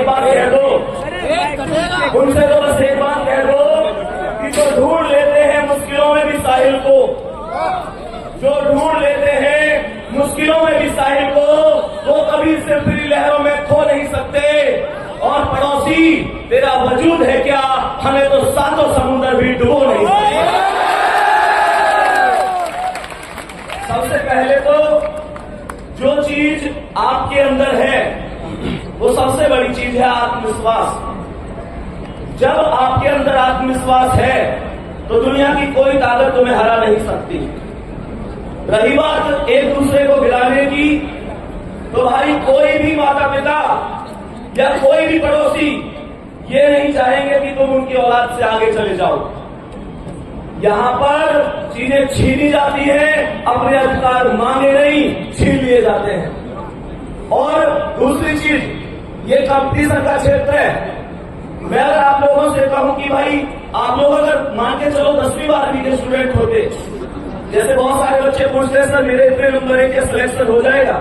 एक बात कह दो, उनसे तो बस एक बात कह दो कि जो ढूंढ लेते हैं मुश्किलों में भी साहिल को, जो ढूंढ लेते हैं मुश्किलों में भी साहिल को, वो कभी सिलसिली लहरों में खो नहीं सकते। और पड़ोसी तेरा वजूद है क्या, हमें तो सातों समुद्र भी डुबो नहीं सकते। सबसे पहले तो जो चीज आपके अंदर है वो सबसे बड़ी चीज है आत्मविश्वास। जब आपके अंदर आत्मविश्वास है तो दुनिया की कोई ताकत तुम्हें हरा नहीं सकती। रही बात एक दूसरे को गिराने की, तो भाई कोई भी माता पिता या कोई भी पड़ोसी ये नहीं चाहेंगे कि तुम उनकी औलाद से आगे चले जाओ। यहां पर चीजें छीनी जाती हैं, अपने अधिकार मांगे नहीं, छीन लिए जाते हैं। और दूसरी चीज, ये कंपटीशन का क्षेत्र है। मैं अगर आप लोगों से कहूं कि भाई आप लोग अगर मान के चलो 10वीं 12वीं के स्टूडेंट होते, जैसे बहुत सारे बच्चे पूछते हैं सर मेरे इतने नंबर है क्या सिलेक्शन हो जाएगा।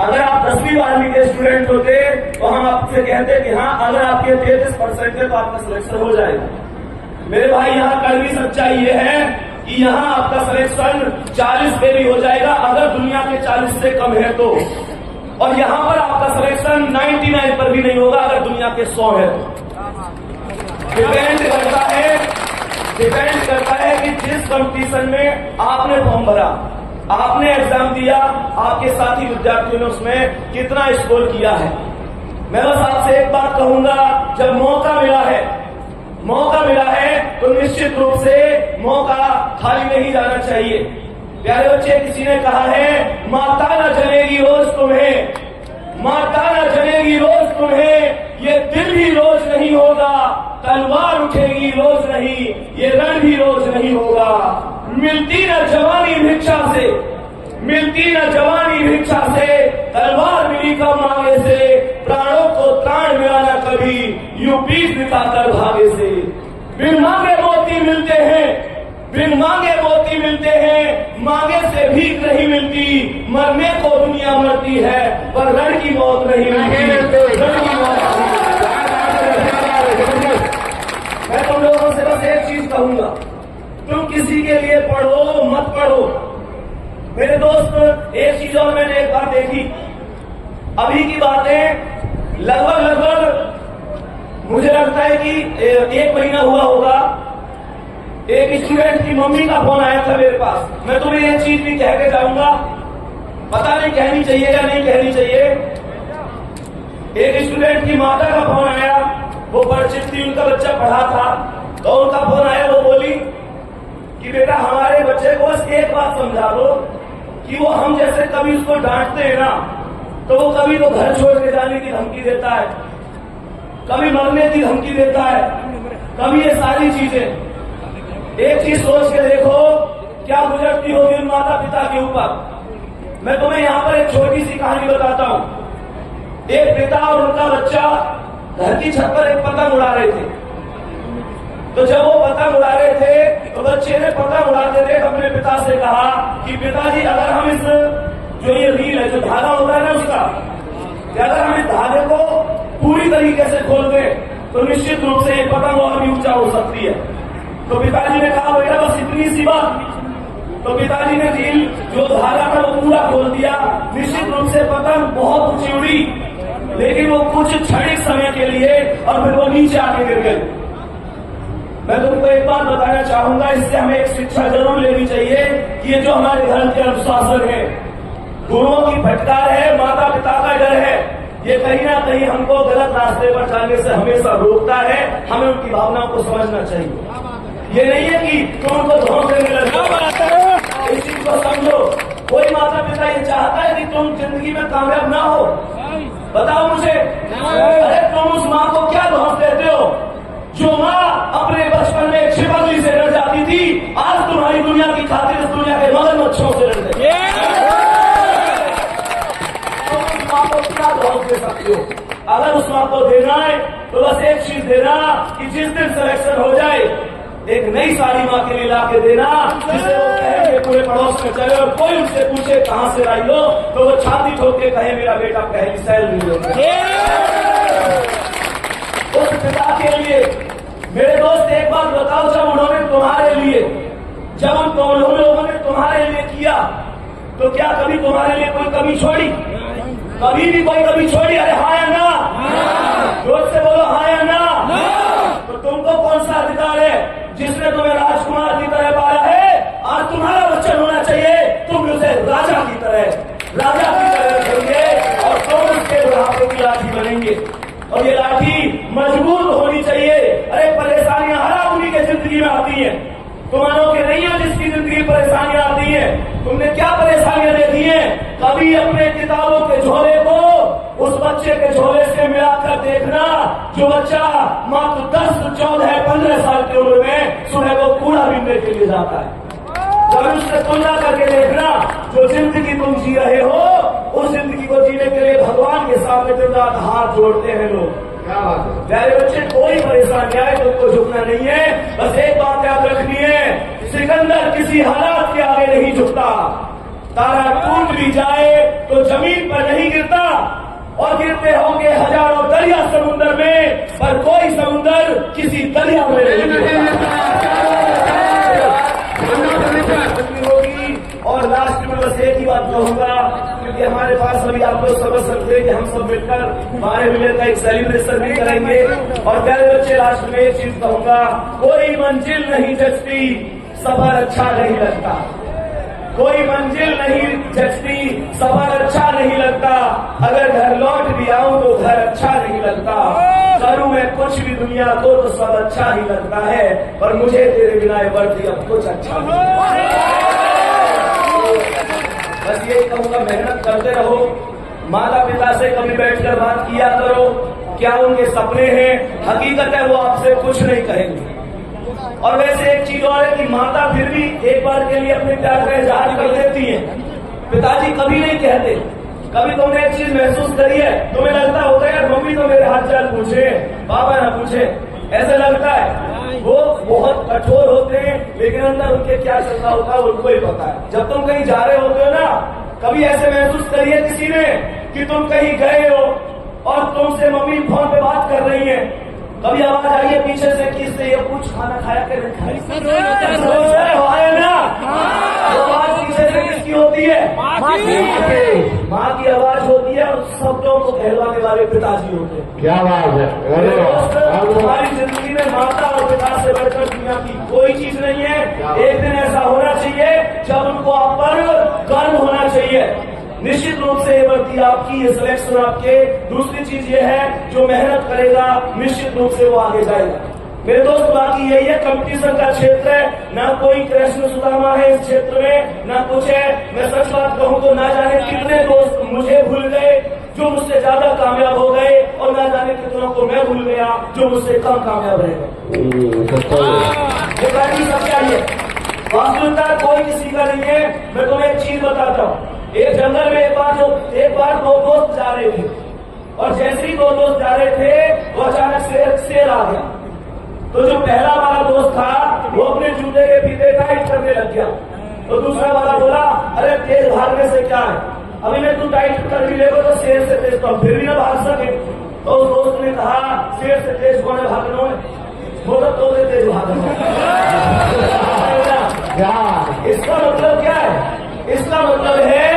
अगर आप 10वीं 12वीं के स्टूडेंट होते तो हम आपसे कहते कि हाँ अगर आपके 33% है तो आपका सिलेक्शन हो जाएगा। मेरे भाई यहाँ कड़वी सच्चाई ये है कि यहाँ आपका सिलेक्शन 40 पे भी हो जाएगा अगर दुनिया के 40 से कम है तो, और यहाँ पर आपका सिलेक्शन 99 पर भी नहीं होगा अगर दुनिया के 100 है तो। डिपेंड करता है कि जिस कंपटीशन में आपने फॉर्म भरा, आपने एग्जाम दिया, आपके साथी विद्यार्थियों ने उसमें कितना स्कोर किया है। मैं बस आपसे एक बात कहूंगा, जब मौका मिला है तो निश्चित रूप से मौका खाली नहीं जाना चाहिए। प्यारे बच्चे, किसी ने कहा है माता न जलेगी रोज तुम्हें, माता न जलेगी रोज तुम्हें, ये दिल भी रोज नहीं होगा, तलवार उठेगी रोज नहीं, ये रण भी रोज नहीं होगा। मिलती न जवानी भिक्षा से, तलवार मिली कब मांगे से, प्राणों को त्राण मिला न कभी, यूं पीठ दिखाकर भागे से। बिन मांगे मोती मिलते हैं, मांगे से भीख नहीं मिलती, मरने को दुनिया मरती है पर रण की मौत नहीं मिलती। मैं तुम लोगों से बस एक चीज कहूंगा, तुम किसी के लिए पढ़ो मत पढ़ो। मेरे दोस्त, एक चीज और मैंने एक बार देखी, अभी की बातें लगभग मुझे लगता है कि 1 महीना हुआ होगा, एक स्टूडेंट की मम्मी का फोन आया था मेरे पास। मैं तुम्हें ये चीज भी कह के जाऊंगा, पता नहीं कहनी चाहिए या नहीं कहनी चाहिए। एक स्टूडेंट की माता का फोन आया, वो परिचित थी, उनका बच्चा पढ़ा था, तो उनका फोन आया, वो बोली कि बेटा हमारे बच्चे को बस एक बात समझा दो कि वो हम जैसे कभी उसको डांटते हैं ना तो वो कभी तो घर छोड़ के जाने की धमकी देता है, कभी मरने की धमकी देता है, कभी ये सारी चीजें। एक चीज सोच के देखो क्या गुजरती होगी उन माता पिता के ऊपर। मैं तुम्हें यहाँ पर एक छोटी सी कहानी बताता हूँ। एक पिता और उनका बच्चा घर की छत पर एक पतंग उड़ा रहे थे। तो जब वो पतंग उड़ा रहे थे तो बच्चे ने पतंग उड़ाते थे अपने पिता से कहा कि पिताजी अगर हम इस जो ये रील है, जो धागा होता है ना उसका, अगर हम इस धागे को पूरी तरीके से खोल दें तो निश्चित रूप से ये पतंग और भी ऊंचा हो सकती है। तो पिताजी ने कहा बेटा बस इतनी सी बात। तो पिताजी ने रील जो धागा था वो पूरा खोल दिया। निश्चित रूप से पतंग बहुत ऊंची उड़ी, लेकिन वो कुछ क्षणिक समय के लिए और फिर वो नीचे आके गिर गई। मैं तुमको एक बात बताना चाहूंगा, इससे हमें एक शिक्षा जरूर लेनी चाहिए कि ये जो हमारे घर के अनुशासन है, गुरुओं की फटकार है, माता पिता का डर है, ये कहीं ना कहीं हमको गलत रास्ते पर जाने से हमेशा रोकता है। हमें उनकी भावनाओं को समझना चाहिए। ये नहीं है कि तुम उनको धोखे में लगा, इस चीज को समझो। कोई माता पिता ये चाहता है कि तुम जिंदगी में कामयाब ना हो? बताओ मुझे। अरे तुम उस माँ को क्या धोख देते हो जो माँ अपने बचपन में छिपकली से डर जाती थी, आज तुम्हारी दुनिया की खातिर इस दुनिया के मगरमच्छों से डर गई। तुम उस माँ को क्या धोख दे सकते हो? अगर उस माँ को देना है तो बस एक चीज देना कि जिस दिन सिलेक्शन हो जाए एक नई साड़ी माँ के लिए ला के देना, जिसे वो कहेंगे पूरे पड़ोस में चले और कोई उनसे पूछे कहाँ से लाई हो तो वो छाती ठोक के कहे मेरा बेटा पहली सैलरी ले। के लिए। मेरे दोस्त एक बात बताओ, जब उन्होंने तुम्हारे लिए, जब उन लोगों ने तुम्हारे लिए किया, तो क्या कभी तुम्हारे लिए कोई कमी छोड़ी? कभी भी कोई कमी छोड़ी? अरे हाँ या ना? जोर से बोलो हाँ या ना? तो तुमको कौन सा अधिकार है जिसने तुम्हें राजकुमार की तरह पाला है? आज तुम्हारा वचन होना चाहिए, तुम उसे राजा की तरह रखेंगे और तुम उसके बुढ़ापे की लाठी बनेंगे। और ये लाठी मजबूत होनी चाहिए। अरे परेशानियां हर आदमी के जिंदगी में आती हैं, तुम मानोगे नहीं है जिसकी जिंदगी परेशानियां आती हैं। तुमने क्या परेशानियां देखी हैं? कभी अपने किताबों के झोले को उस बच्चे के झोले से मिलाकर देखना जो बच्चा मात्र 10, 14, 15 साल की उम्र में सुबह को कूड़ा बीनने के लिए जाता है। कभी उससे तुलना करके देखना जो जिंदगी तुम जी रहे हो, उस जिंदगी को जीने के लिए भगवान के सामने दिन रात हाथ जोड़ते हैं लोग। प्यारे बच्चे, कोई परेशानी आए तुमको झुकना नहीं है। बस एक बात याद रखनी है, सिकंदर किसी हालात के आगे नहीं झुकता। तारा टूट भी जाए तो जमीन पर नहीं गिरता, और गिरते होंगे हजारों दरिया समुद्र में, पर कोई समुद्र किसी दरिया में नहीं होगी। और लास्ट में बस एक ही बात कहूंगा, क्योंकि हमारे पास अभी आप लोग समझ सकते हैं कि हम सब मिलकर 12 मिनट का एक सेलिब्रेशन भी करेंगे। और प्यारे बच्चे, लास्ट में एक चीज कहूंगा, कोई मंजिल नहीं जचती, सफर अच्छा नहीं लगता। कोई मंजिल नहीं जचती, सफर अच्छा नहीं लगता। अगर घर लौट भी आऊं तो घर अच्छा नहीं लगता। करूं मैं कुछ भी दुनिया को तो सब अच्छा ही लगता है, पर मुझे तेरे बिना वर्दी अब कुछ अच्छा नहीं। बस यही कहूंगा, मेहनत करते रहो, माता पिता से कभी बैठकर बात किया करो, क्या उनके सपने हैं, हकीकत है वो आपसे कुछ नहीं कहेंगे। और वैसे एक चीज और है कि माता फिर भी एक बार के लिए अपने प्यार का इजहार कर देती है, पिताजी कभी नहीं कहते। कभी तुमने एक चीज महसूस करी है, तुम्हें लगता होता है यार मम्मी तो मेरे हाथ चाल पूछे, पापा ना पूछे, ऐसा लगता है। वो बहुत कठोर होते हैं, लेकिन अंदर उनके क्या चल रहा होता है उनको ही पता है। जब तुम कहीं जा रहे होते हो ना, कभी ऐसे महसूस करिए किसी ने कि तुम कहीं गए हो और तुमसे मम्मी फोन पे बात कर रही है, कभी आवाज आई है पीछे से कि इससे ये कुछ खाना खाया कर ना, आवाज पीछे से किसकी होती है? माँ की आवाज होती है, और शब्दों को कहलवाने वाले पिताजी होते हैं। क्या बात है। हमारी जिंदगी में माता और पिता से बढ़कर दुनिया की कोई चीज नहीं है। एक दिन ऐसा होना चाहिए जब उनको आप पर गर्व होना चाहिए। निश्चित रूप से ये वर्दी आपकी, ये सिलेक्शन आपके। दूसरी चीज ये है, जो मेहनत करेगा निश्चित रूप से वो आगे जाएगा। मेरे दोस्त, बाकी यही है, कंपटीशन का क्षेत्र है, ना कोई कृष्ण सुदामा है इस क्षेत्र में, ना कुछ है। मैं सच बात कहूं तो ना जाने कितने दोस्त मुझे भूल गए जो मुझसे ज्यादा कामयाब हो गए, और ना जाने कितनों को मैं भूल गया जो मुझसे कम कामयाब रह गए। सच्चाई है, वास्तविकता कोई किसी का नहीं है। मैं तुम्हें एक चीज बताता हूँ, एक जंगल में एक बार दो दोस्त जा रहे थे, और जैसे ही दो दोस्त जा रहे थे वो अचानक से शेर आ गया। तो जो पहला वाला दोस्त था वो अपने जूते के फीते टाइट करने लग गया, तो दूसरा वाला बोला अरे तेज भागने से क्या है, अभी मैं तू टाइट कर भी लेगा तो शेर से तेज तो फिर भी ना भाग सके। तो उस दोस्त ने कहा शेर से तेज कौन है भागना है, बोला तो तेज भागना। इसका मतलब क्या है? इसका मतलब है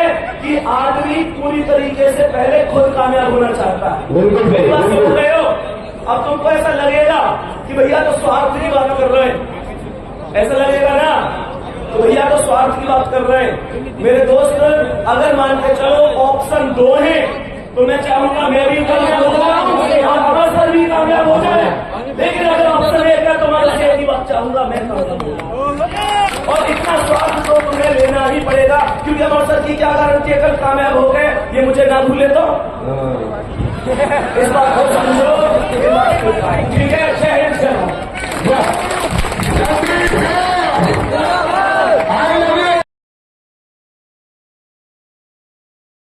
कि आदमी पूरी तरीके से पहले खुद कामयाब होना चाहता है। मेरी बात सुन रहे हो? अब तुमको ऐसा लगेगा कि भैया तो स्वार्थ की बात कर रहे हैं, ऐसा लगेगा ना, तो भैया तो स्वार्थ की बात कर रहे हैं। मेरे दोस्त, अगर मान के चलो ऑप्शन 2 है, तो मैं चाहूंगा मैं भी कामयाब हो जाऊं, अवसर भी कामयाब हो जाए। लेकिन अगर ऑप्शन 1 है तो मैं एक ही बात चाहूंगा, मैं कामयाब हो जाऊं। और इतना स्वार्थ तो तुम्हें लेना ही पड़ेगा, क्योंकि अवसर की क्या गारंटी है कल कामयाब हो गए ये मुझे ना भूले तो। इस बात को समझो।